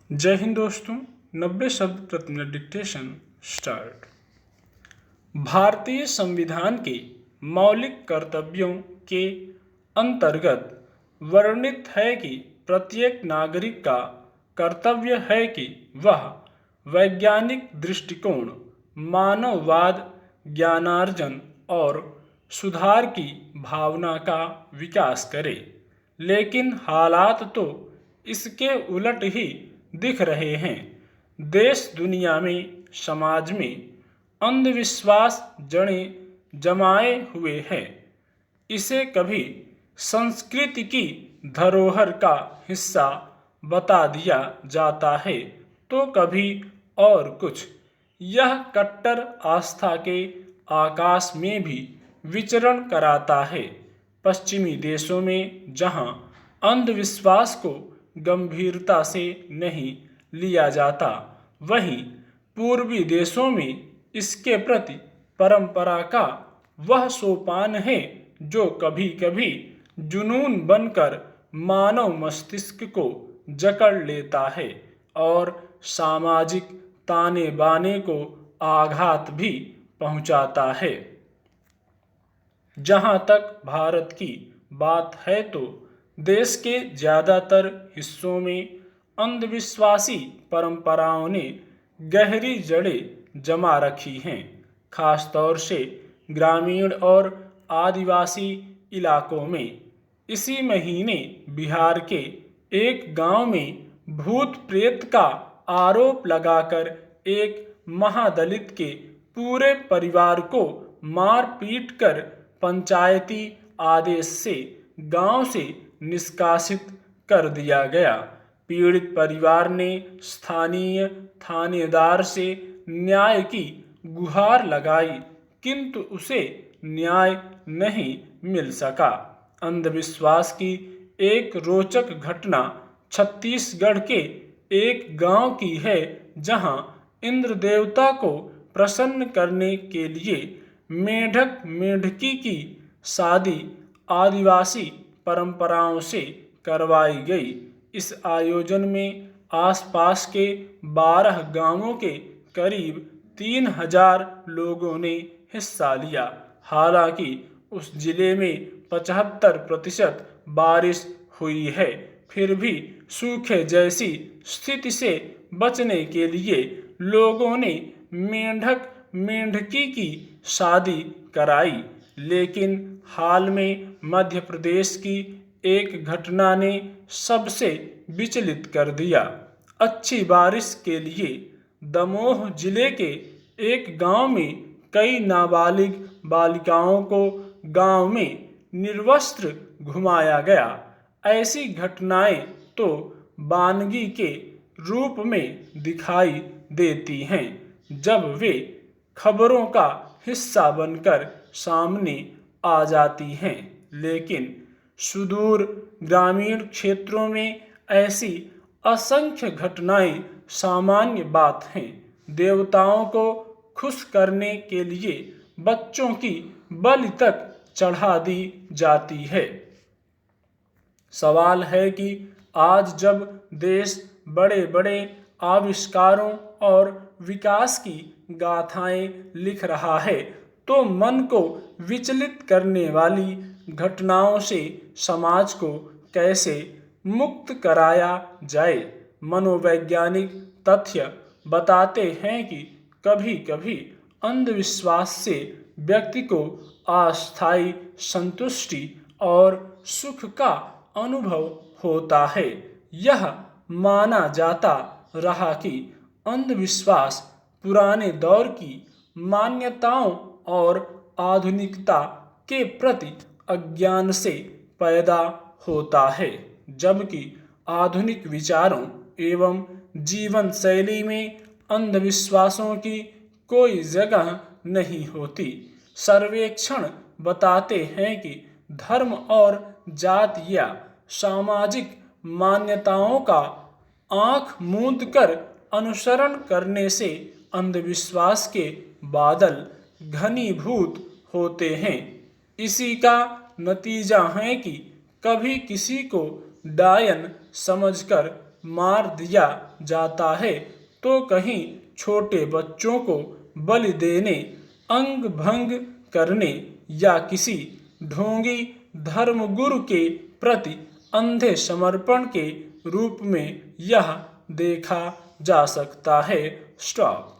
जय हिंद दोस्तों। 90 शब्द प्रति मिनट डिक्टेशन स्टार्ट। भारतीय संविधान के मौलिक कर्तव्यों के अंतर्गत वर्णित है कि प्रत्येक नागरिक का कर्तव्य है कि वह वैज्ञानिक दृष्टिकोण, मानववाद, ज्ञानार्जन और सुधार की भावना का विकास करे। लेकिन हालात तो इसके उलट ही दिख रहे हैं। देश दुनिया में, समाज में अंधविश्वास जड़ें जमाए हुए है। इसे कभी संस्कृति की धरोहर का हिस्सा बता दिया जाता है तो कभी और कुछ। यह कट्टर आस्था के आकाश में भी विचरण कराता है। पश्चिमी देशों में जहां अंधविश्वास को गंभीरता से नहीं लिया जाता, वहीं पूर्वी देशों में इसके प्रति परंपरा का वह सोपान है जो कभी कभी जुनून बनकर मानव मस्तिष्क को जकड़ लेता है और सामाजिक ताने बाने को आघात भी पहुंचाता है। जहां तक भारत की बात है तो देश के ज़्यादातर हिस्सों में अंधविश्वासी परंपराओं ने गहरी जड़ें जमा रखी हैं। खासतौर से ग्रामीण और आदिवासी इलाकों में। इसी महीने बिहार के एक गांव में भूत प्रेत का आरोप लगाकर एक महादलित के पूरे परिवार को मार पीट कर पंचायती आदेश से गांव से निष्कासित कर दिया गया। पीड़ित परिवार ने स्थानीय थानेदार से न्याय की गुहार लगाई, किंतु उसे न्याय नहीं मिल सका। अंधविश्वास की एक रोचक घटना छत्तीसगढ़ के एक गांव की है, जहां इंद्र देवता को प्रसन्न करने के लिए मेढक मेढकी की शादी आदिवासी परंपराओं से करवाई गई। इस आयोजन में आसपास के 12 गांवों के करीब 3000 लोगों ने हिस्सा लिया। हालांकि उस जिले में 75% बारिश हुई है, फिर भी सूखे जैसी स्थिति से बचने के लिए लोगों ने मेंढक मेंढकी की शादी कराई। लेकिन हाल में मध्य प्रदेश की एक घटना ने सबसे विचलित कर दिया। अच्छी बारिश के लिए दमोह जिले के एक गांव में कई नाबालिग बालिकाओं को गांव में निर्वस्त्र घुमाया गया। ऐसी घटनाएं तो वानगी के रूप में दिखाई देती हैं जब वे खबरों का हिस्सा बनकर सामने आ जाती हैं। लेकिन सुदूर ग्रामीण क्षेत्रों में ऐसी असंख्य घटनाएं सामान्य बात हैं। देवताओं को खुश करने के लिए बच्चों की बलि तक चढ़ा दी जाती है। सवाल है कि आज जब देश बड़े बड़े आविष्कारों और विकास की गाथाएं लिख रहा है तो मन को विचलित करने वाली घटनाओं से समाज को कैसे मुक्त कराया जाए। मनोवैज्ञानिक तथ्य बताते हैं कि कभी कभी अंधविश्वास से व्यक्ति को अस्थायी संतुष्टि और सुख का अनुभव होता है। यह माना जाता रहा कि अंधविश्वास पुराने दौर की मान्यताओं और आधुनिकता के प्रति अज्ञान से पैदा होता है, जबकि आधुनिक विचारों एवं जीवन शैली में अंधविश्वासों की कोई जगह नहीं होती। सर्वेक्षण बताते हैं कि धर्म और जात या सामाजिक मान्यताओं का आंख मूंद कर अनुसरण करने से अंधविश्वास के बादल घनीभूत होते हैं। इसी का नतीजा है कि कभी किसी को डायन समझकर मार दिया जाता है तो कहीं छोटे बच्चों को बलि देने, अंग भंग करने या किसी ढोंगी धर्मगुरु के प्रति अंधे समर्पण के रूप में यह देखा जा सकता है। स्टॉप।